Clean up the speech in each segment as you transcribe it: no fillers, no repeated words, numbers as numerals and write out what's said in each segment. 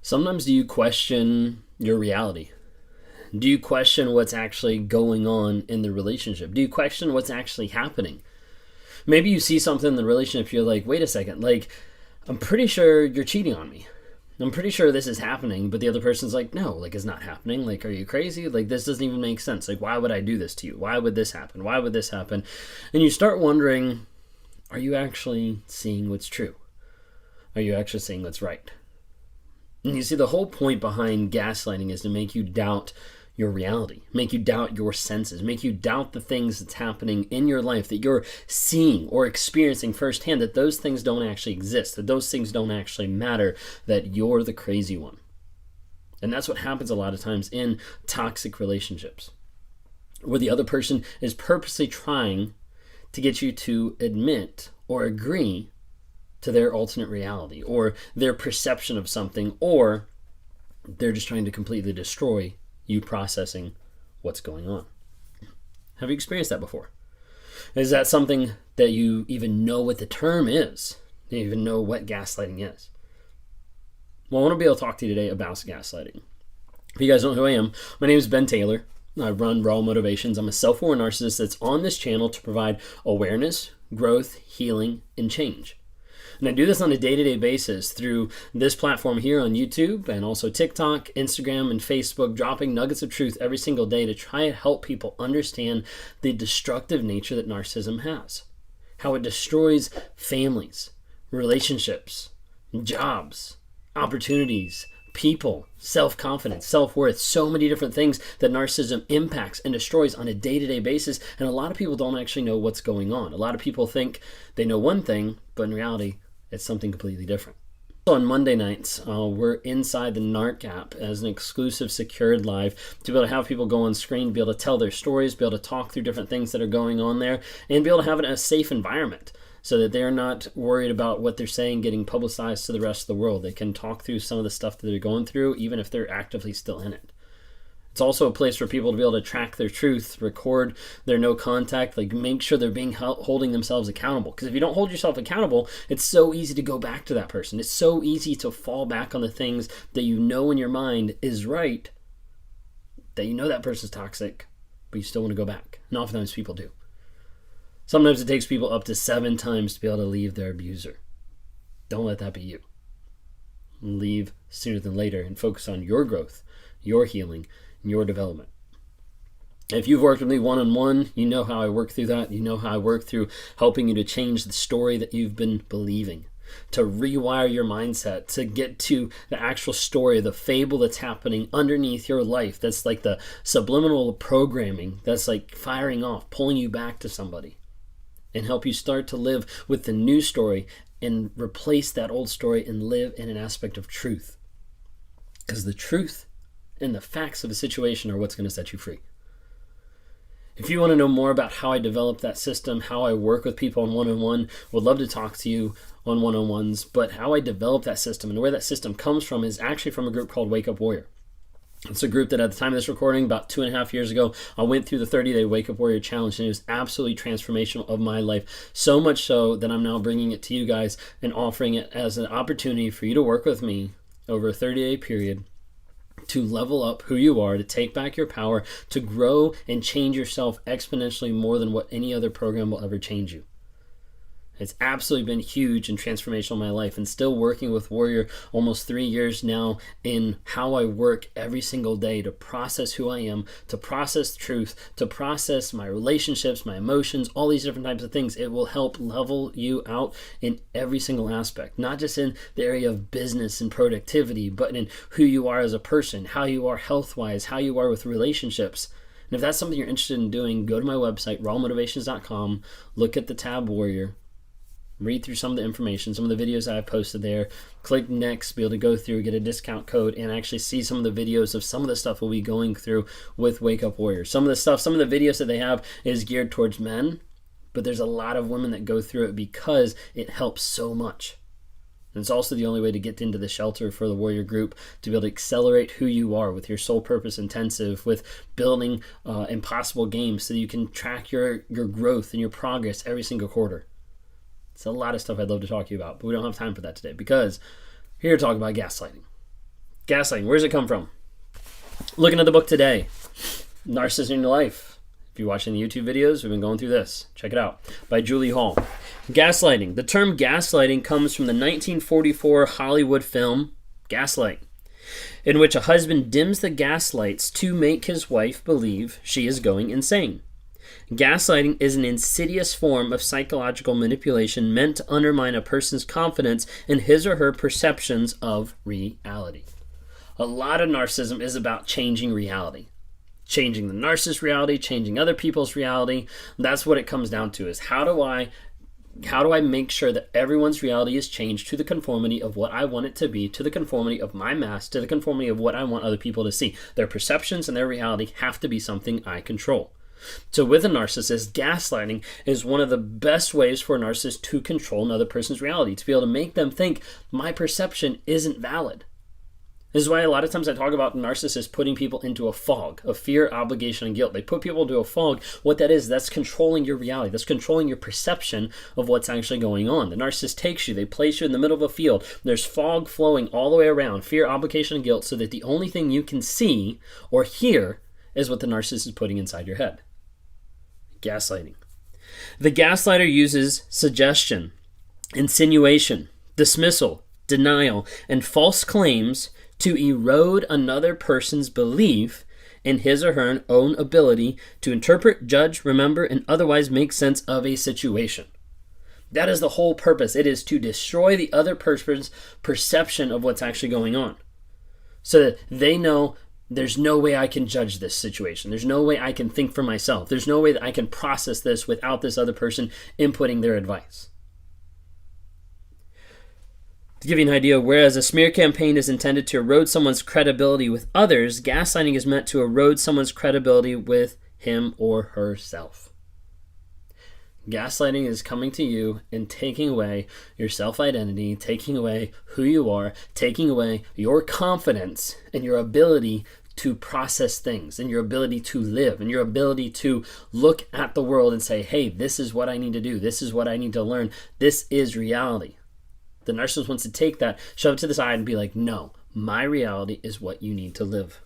Sometimes do you question your reality? Do you question what's actually going on in the relationship? Do you question what's actually happening? Maybe you see something in the relationship, you're like, wait a second, I'm pretty sure you're cheating on me. I'm pretty sure this is happening, but the other person's like, no, it's not happening. Are you crazy? This doesn't even make sense. Why would I do this to you? Why would this happen? Why would this happen? And you start wondering, are you actually seeing what's true? Are you actually seeing what's right? And you see, the whole point behind gaslighting is to make you doubt your reality, make you doubt your senses, make you doubt the things that's happening in your life that you're seeing or experiencing firsthand, that those things don't actually exist, that those things don't actually matter, that you're the crazy one. And that's what happens a lot of times in toxic relationships, where the other person is purposely trying to get you to admit or agree to their alternate reality or their perception of something, or they're just trying to completely destroy you processing what's going on. Have you experienced that before? Is that something that you even know what the term is? Do you even know what gaslighting is? Well, I want to be able to talk to you today about gaslighting. If you guys don't know who I am, my name is Ben Taylor. I run Raw Motivations. I'm a self-aware narcissist that's on this channel to provide awareness, growth, healing, and change. And I do this on a day-to-day basis through this platform here on YouTube and also TikTok, Instagram, and Facebook, dropping nuggets of truth every single day to try and help people understand the destructive nature that narcissism has, how it destroys families, relationships, jobs, opportunities, people, self-confidence, self-worth, so many different things that narcissism impacts and destroys on a day-to-day basis. And a lot of people don't actually know what's going on. A lot of people think they know one thing, but in reality, it's something completely different. So on Monday nights, we're inside the Narc app as an exclusive secured live to be able to have people go on screen, be able to tell their stories, be able to talk through different things that are going on there, and be able to have it in a safe environment so that they're not worried about what they're saying getting publicized to the rest of the world. They can talk through some of the stuff that they're going through, even if they're actively still in it. It's also a place for people to be able to track their truth, record their no contact, make sure they're holding themselves accountable. Because if you don't hold yourself accountable, it's so easy to go back to that person. It's so easy to fall back on the things that you know in your mind is right, that you know that person's toxic, but you still want to go back. And oftentimes people do. Sometimes it takes people up to 7 times to be able to leave their abuser. Don't let that be you. Leave sooner than later and focus on your growth, your healing, your development. If you've worked with me one-on-one, you know how I work through that. You know how I work through helping you to change the story that you've been believing, to rewire your mindset, to get to the actual story, the fable that's happening underneath your life. That's like the subliminal programming that's firing off, pulling you back to somebody, and help you start to live with the new story and replace that old story and live in an aspect of truth. Because the truth and the facts of a situation are what's going to set you free. If you want to know more about how I develop that system, how I work with people on one-on-one, would love to talk to you on one-on-ones, but how I develop that system and where that system comes from is actually from a group called Wake Up Warrior. It's a group that at the time of this recording, about 2.5 years ago, I went through the 30-day Wake Up Warrior Challenge, and it was absolutely transformational of my life. So much so that I'm now bringing it to you guys and offering it as an opportunity for you to work with me over a 30-day period to level up who you are, to take back your power, to grow and change yourself exponentially more than what any other program will ever change you. It's absolutely been huge and transformational in my life, and still working with Warrior almost 3 years now in how I work every single day to process who I am, to process truth, to process my relationships, my emotions, all these different types of things. It will help level you out in every single aspect, not just in the area of business and productivity, but in who you are as a person, how you are health-wise, how you are with relationships. And if that's something you're interested in doing, go to my website, rawmotivations.com, look at the tab Warrior, read through some of the information, some of the videos I've posted there, click next, be able to go through, get a discount code, and actually see some of the videos of some of the stuff we'll be going through with Wake Up Warrior. Some of the videos that they have is geared towards men, but there's a lot of women that go through it because it helps so much. And it's also the only way to get into the shelter for the Warrior group, to be able to accelerate who you are with your Soul Purpose Intensive, with building impossible games so that you can track your growth and your progress every single quarter. It's a lot of stuff I'd love to talk to you about, but we don't have time for that today because we're here to talk about gaslighting. Gaslighting, where does it come from? Looking at the book today, Narcissist in Your Life. If you're watching the YouTube videos, we've been going through this. Check it out, by Julie Hall. Gaslighting. The term gaslighting comes from the 1944 Hollywood film Gaslight, in which a husband dims the gaslights to make his wife believe she is going insane. Gaslighting is an insidious form of psychological manipulation meant to undermine a person's confidence in his or her perceptions of reality. A lot of narcissism is about changing reality. Changing the narcissist reality, changing other people's reality. That's what it comes down to, is how do I make sure that everyone's reality is changed to the conformity of what I want it to be, to the conformity of my mask, to the conformity of what I want other people to see. Their perceptions and their reality have to be something I control. So with a narcissist, gaslighting is one of the best ways for a narcissist to control another person's reality, to be able to make them think my perception isn't valid. This is why a lot of times I talk about narcissists putting people into a fog of fear, obligation, and guilt. They put people into a fog. What that is, that's controlling your reality. That's controlling your perception of what's actually going on. The narcissist takes you, they place you in the middle of a field. There's fog flowing all the way around, fear, obligation, and guilt, so that the only thing you can see or hear is what the narcissist is putting inside your head. Gaslighting. The gaslighter uses suggestion, insinuation, dismissal, denial, and false claims to erode another person's belief in his or her own ability to interpret, judge, remember, and otherwise make sense of a situation. That is the whole purpose. It is to destroy the other person's perception of what's actually going on, so that they know there's no way I can judge this situation. There's no way I can think for myself. There's no way that I can process this without this other person inputting their advice. To give you an idea, whereas a smear campaign is intended to erode someone's credibility with others, gaslighting is meant to erode someone's credibility with him or herself. Gaslighting is coming to you and taking away your self-identity, taking away who you are, taking away your confidence and your ability to process things, and your ability to live, and your ability to look at the world and say, hey, this is what I need to do. This is what I need to learn. This is reality. The narcissist wants to take that, shove it to the side, and be like, no, my reality is what you need to live.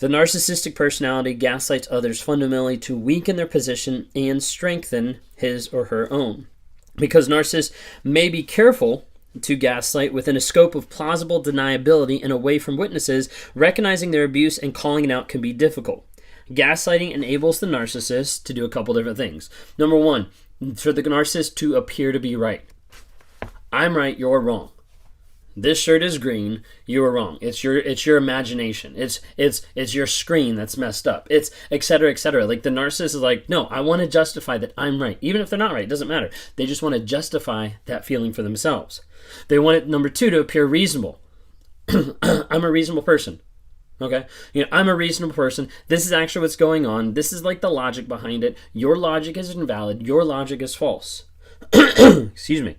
The narcissistic personality gaslights others fundamentally to weaken their position and strengthen his or her own. Because narcissists may be careful to gaslight within a scope of plausible deniability and away from witnesses, recognizing their abuse and calling it out can be difficult. Gaslighting enables the narcissist to do a couple different things. Number one, for the narcissist to appear to be right. I'm right, you're wrong. This shirt is green, you are wrong. It's your imagination. It's your screen that's messed up. It's et cetera, et cetera. Like the narcissist is like, no, I want to justify that I'm right. Even if they're not right, it doesn't matter. They just want to justify that feeling for themselves. They want it, number two, to appear reasonable. I'm a reasonable person. Okay, I'm a reasonable person. This is actually what's going on. This is like the logic behind it. Your logic is invalid. Your logic is false. Excuse me.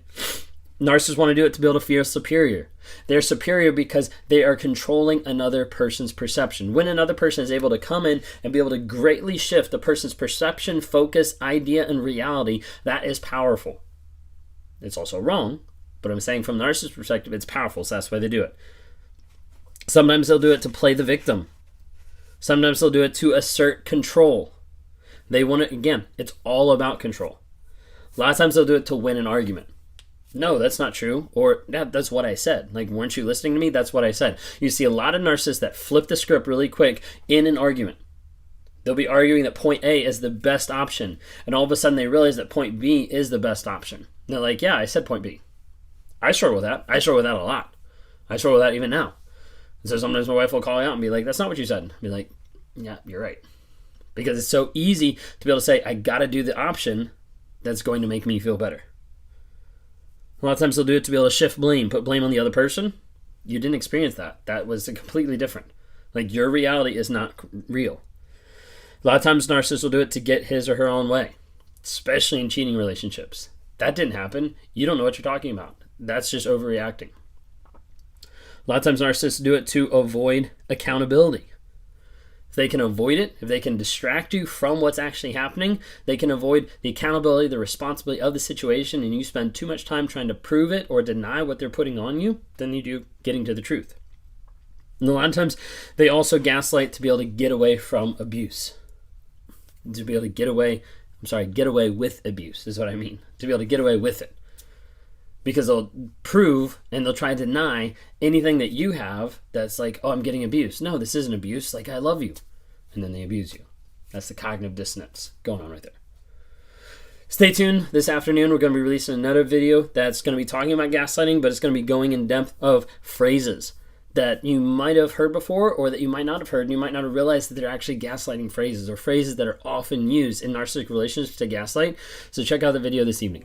Narcissists want to do it to build a feel superior. They're superior because they are controlling another person's perception. When another person is able to come in and be able to greatly shift a person's perception, focus, idea, and reality, that is powerful. It's also wrong, but I'm saying from the narcissist's perspective, it's powerful, so that's why they do it. Sometimes they'll do it to play the victim. Sometimes they'll do it to assert control. They want it, again, it's all about control. A lot of times they'll do it to win an argument. No, that's not true. Or that's what I said. Like, weren't you listening to me? That's what I said. You see a lot of narcissists that flip the script really quick in an argument. They'll be arguing that point A is the best option. And all of a sudden they realize that point B is the best option. And they're like, yeah, I said point B. I struggle with that. I struggle with that a lot. I struggle with that even now. And so sometimes my wife will call me out and be like, that's not what you said. I'll be like, yeah, you're right. Because it's so easy to be able to say, I got to do the option that's going to make me feel better. A lot of times they'll do it to be able to shift blame, put blame on the other person. You didn't experience that. That was completely different. Like, your reality is not real. A lot of times narcissists will do it to get his or her own way, especially in cheating relationships. That didn't happen. You don't know what you're talking about. That's just overreacting. A lot of times narcissists do it to avoid accountability. they can avoid it, if they can distract you from what's actually happening, they can avoid the accountability, the responsibility of the situation, and you spend too much time trying to prove it or deny what they're putting on you than you do getting to the truth. And a lot of times, they also gaslight to be able to get away from abuse. To be able to get away with abuse is what I mean. To be able to get away with it. Because they'll prove and they'll try to deny anything that you have that's like, oh, I'm getting abused. No, this isn't abuse. Like, I love you. And then they abuse you. That's the cognitive dissonance going on right there. Stay tuned. This afternoon, we're going to be releasing another video that's going to be talking about gaslighting, but it's going to be going in depth of phrases that you might have heard before or that you might not have heard, and you might not have realized that they're actually gaslighting phrases or phrases that are often used in narcissistic relationships to gaslight. So check out the video this evening.